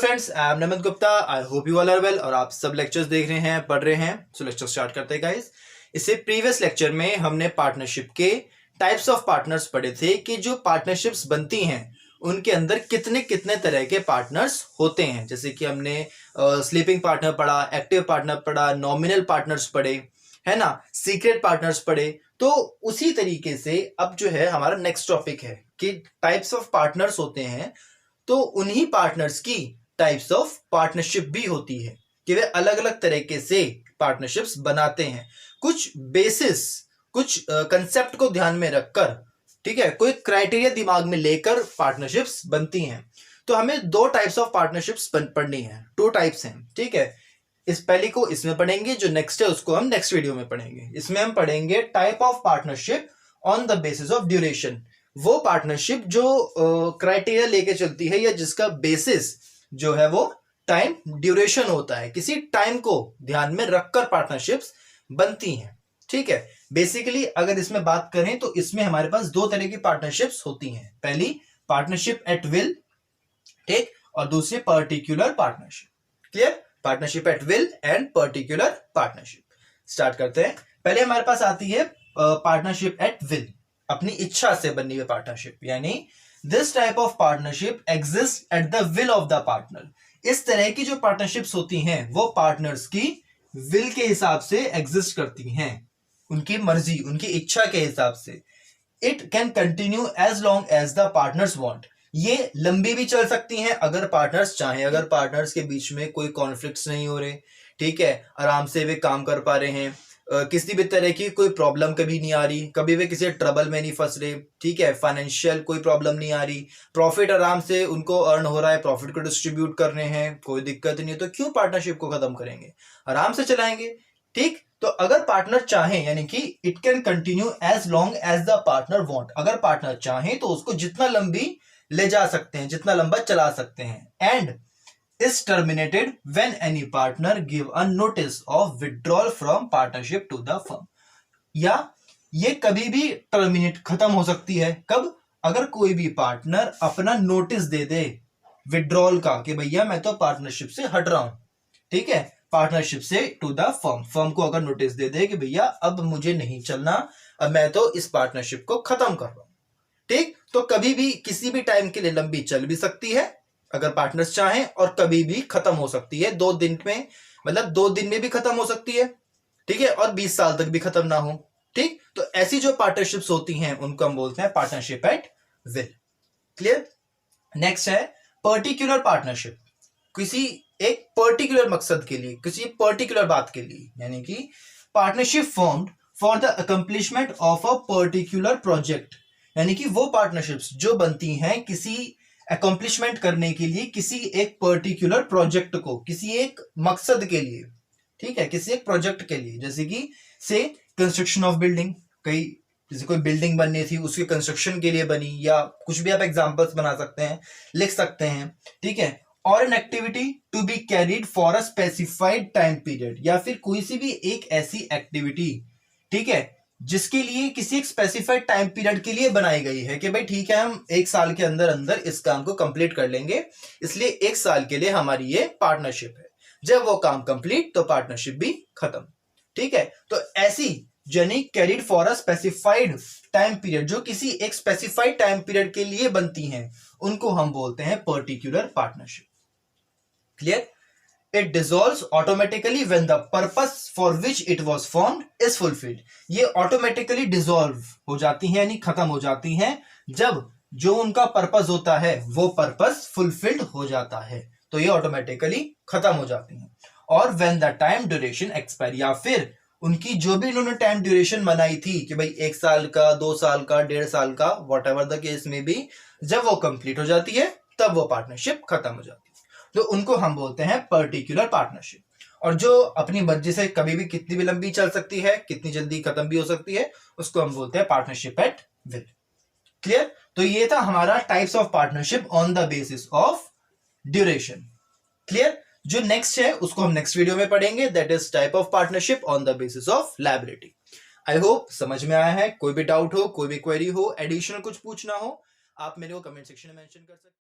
Friends, I am Namit Gupta. I hope you all are well और आप सब लेक्चर्स देख रहे हैं, पढ़ रहे हैं। सो लेक्चर स्टार्ट करते हैं गाइस। इससे प्रीवियस लेक्चर में हमने पार्टनरशिप के टाइप्स ऑफ पार्टनर्स पढ़े थे कि जो पार्टनरशिप्स बनती हैं उनके अंदर कितने कितने तरह के पार्टनर्स होते हैं। जैसे कि हमने स्लीपिंग पार्टनर पढ़ा, एक्टिव पार्टनर पढ़ा, नॉमिनल पार्टनर्स पढ़े, है ना, सीक्रेट पार्टनर्स पढ़े। तो उसी तरीके से अब जो है हमारा नेक्स्ट टॉपिक है कि टाइप्स ऑफ पार्टनर्स होते हैं, तो उन्हीं पार्टनर्स की टाइप्स ऑफ पार्टनरशिप भी होती है कि वे अलग अलग तरीके से पार्टनरशिप्स बनाते हैं। कुछ बेसिस, कुछ कंसेप्ट को ध्यान में रखकर, ठीक है, कोई क्राइटेरिया दिमाग में लेकर पार्टनरशिप्स बनती हैं। तो हमें दो टाइप्स ऑफ पार्टनरशिप्स पढ़नी है, टू टाइप्स हैं, ठीक है। इस पहली को इसमें पढ़ेंगे, जो नेक्स्ट है उसको हम नेक्स्ट वीडियो में पढ़ेंगे। इसमें हम पढ़ेंगे type of partnership on the basis of duration. वो पार्टनरशिप जो क्राइटेरिया लेके चलती है या जिसका बेसिस जो है वो टाइम ड्यूरेशन होता है, किसी टाइम को ध्यान में रखकर पार्टनरशिप्स बनती हैं, ठीक है। बेसिकली अगर इसमें बात करें तो इसमें हमारे पास दो तरह की पार्टनरशिप्स होती हैं। पहली पार्टनरशिप एट विल, ठीक, और दूसरी particular partnership. Clear? Partnership at will and particular partnership. Start करते हैं। पहले हमारे पास आती है पार्टनरशिप एट विल, अपनी इच्छा से बनी हुई पार्टनरशिप, यानी this type of partnership exist at the will of the partner. इस तरह की जो पार्टनरशिप्स होती हैं वो पार्टनर्स की विल के हिसाब से एग्जिस्ट करती हैं, उनकी मर्जी, उनकी इच्छा के हिसाब से। It can continue as long as the partners want. ये लंबी भी चल सकती हैं अगर पार्टनर्स चाहें, अगर पार्टनर्स के बीच में कोई कॉन्फ्लिक्ट्स नहीं हो रहे, ठीक है, आराम से वे काम कर पा रहे हैं, किसी भी तरह की कोई प्रॉब्लम कभी नहीं आ रही, कभी वे किसी ट्रबल में नहीं फंस रहे, ठीक है, फाइनेंशियल कोई प्रॉब्लम नहीं आ रही, प्रॉफिट आराम से उनको अर्न हो रहा है, प्रॉफिट को डिस्ट्रीब्यूट कर रहे हैं, कोई दिक्कत नहीं है, तो क्यों पार्टनरशिप को खत्म करेंगे, आराम से चलाएंगे, ठीक। तो अगर पार्टनर चाहे, यानी कि it can continue as long as the partner want, अगर पार्टनर चाहे तो उसको जितना लंबी ले जा सकते हैं, जितना लंबा चला सकते हैं। And is terminated when any partner give a notice of withdrawal from partnership to the firm। या ये कभी भी टर्मिनेट, खत्म हो सकती है। कब? अगर कोई भी पार्टनर अपना नोटिस दे दे विड्रॉल का कि भैया मैं तो पार्टनरशिप से हट रहा हूं, ठीक है, पार्टनरशिप से टू द फर्म, फर्म को अगर नोटिस दे दे कि भैया अब मुझे नहीं चलना, अब मैं तो इस पार्टनरशिप को खत्म कर रहा हूं, ठीक। तो कभी भी किसी भी टाइम के लिए लंबी चल भी सकती है अगर पार्टनर्स चाहें, और कभी भी खत्म हो सकती है 2 दिन में, मतलब 2 दिन में भी खत्म हो सकती है, ठीक है, और 20 साल तक भी खत्म ना हो, ठीक। तो ऐसी जो पार्टनरशिप्स होती हैं उनको हम बोलते हैं partnership at will. Clear? Next है पर्टिकुलर पार्टनरशिप, किसी एक पर्टिकुलर मकसद के लिए, किसी पर्टिकुलर बात के लिए, यानी कि partnership formed for the accomplishment of a particular project, यानी कि वो पार्टनरशिप्स जो बनती हैं किसी अकम्प्लिशमेंट करने के लिए, किसी एक पर्टिकुलर प्रोजेक्ट को, किसी एक मकसद के लिए, ठीक है, किसी एक प्रोजेक्ट के लिए। जैसे कि से कंस्ट्रक्शन ऑफ बिल्डिंग, कई जैसे कोई बिल्डिंग बननी थी उसके कंस्ट्रक्शन के लिए बनी, या कुछ भी आप एग्जांपल्स बना सकते हैं, लिख सकते हैं, ठीक है। और an activity to be carried for a specified time period, या फिर कोई सी भी एक ऐसी एक्टिविटी, ठीक है, जिसके लिए किसी एक स्पेसिफाइड टाइम पीरियड के लिए बनाई गई है कि भाई ठीक है, हम 1 साल के अंदर अंदर इस काम को कंप्लीट कर लेंगे, इसलिए 1 साल के लिए हमारी ये पार्टनरशिप है। जब वो काम कंप्लीट तो पार्टनरशिप भी खत्म, ठीक है। तो ऐसी यानी carried for a specified time period, जो किसी एक स्पेसिफाइड टाइम पीरियड के लिए बनती हैं, उनको हम बोलते हैं particular partnership. Clear? It dissolves automatically when the purpose for which it was formed is fulfilled। ये automatically dissolve हो जाती हैं, यानी खत्म हो जाती हैं, जब जो उनका पर्पस होता है वो पर्पस फुलफिल्ड हो जाता है, तो ये ऑटोमेटिकली खत्म हो जाती हैं। और when the time duration expire, या फिर उनकी जो भी इन्होंने टाइम ड्यूरेशन बनाई थी कि भाई 1 साल का, 2 साल का, 1.5 साल का, वॉट एवर द केस में भी, जब वो कंप्लीट हो जाती है तब वो पार्टनरशिप खत्म हो जाती है, तो उनको हम बोलते हैं पर्टिकुलर पार्टनरशिप। और जो अपनी मर्जी से कभी भी कितनी भी लंबी चल सकती है, कितनी जल्दी खत्म भी हो सकती है, उसको हम बोलते हैं पार्टनरशिप एट विल। क्लियर? तो ये था हमारा types of partnership on the basis of duration. Clear? जो नेक्स्ट है उसको हम नेक्स्ट वीडियो में पढ़ेंगे, that is type of partnership on the basis of liability. I hope समझ में आया है। कोई भी डाउट हो, कोई भी क्वेरी हो, एडिशनल कुछ पूछना हो, आप मेरे को कमेंट सेक्शन में मेंशन कर सकते हैं।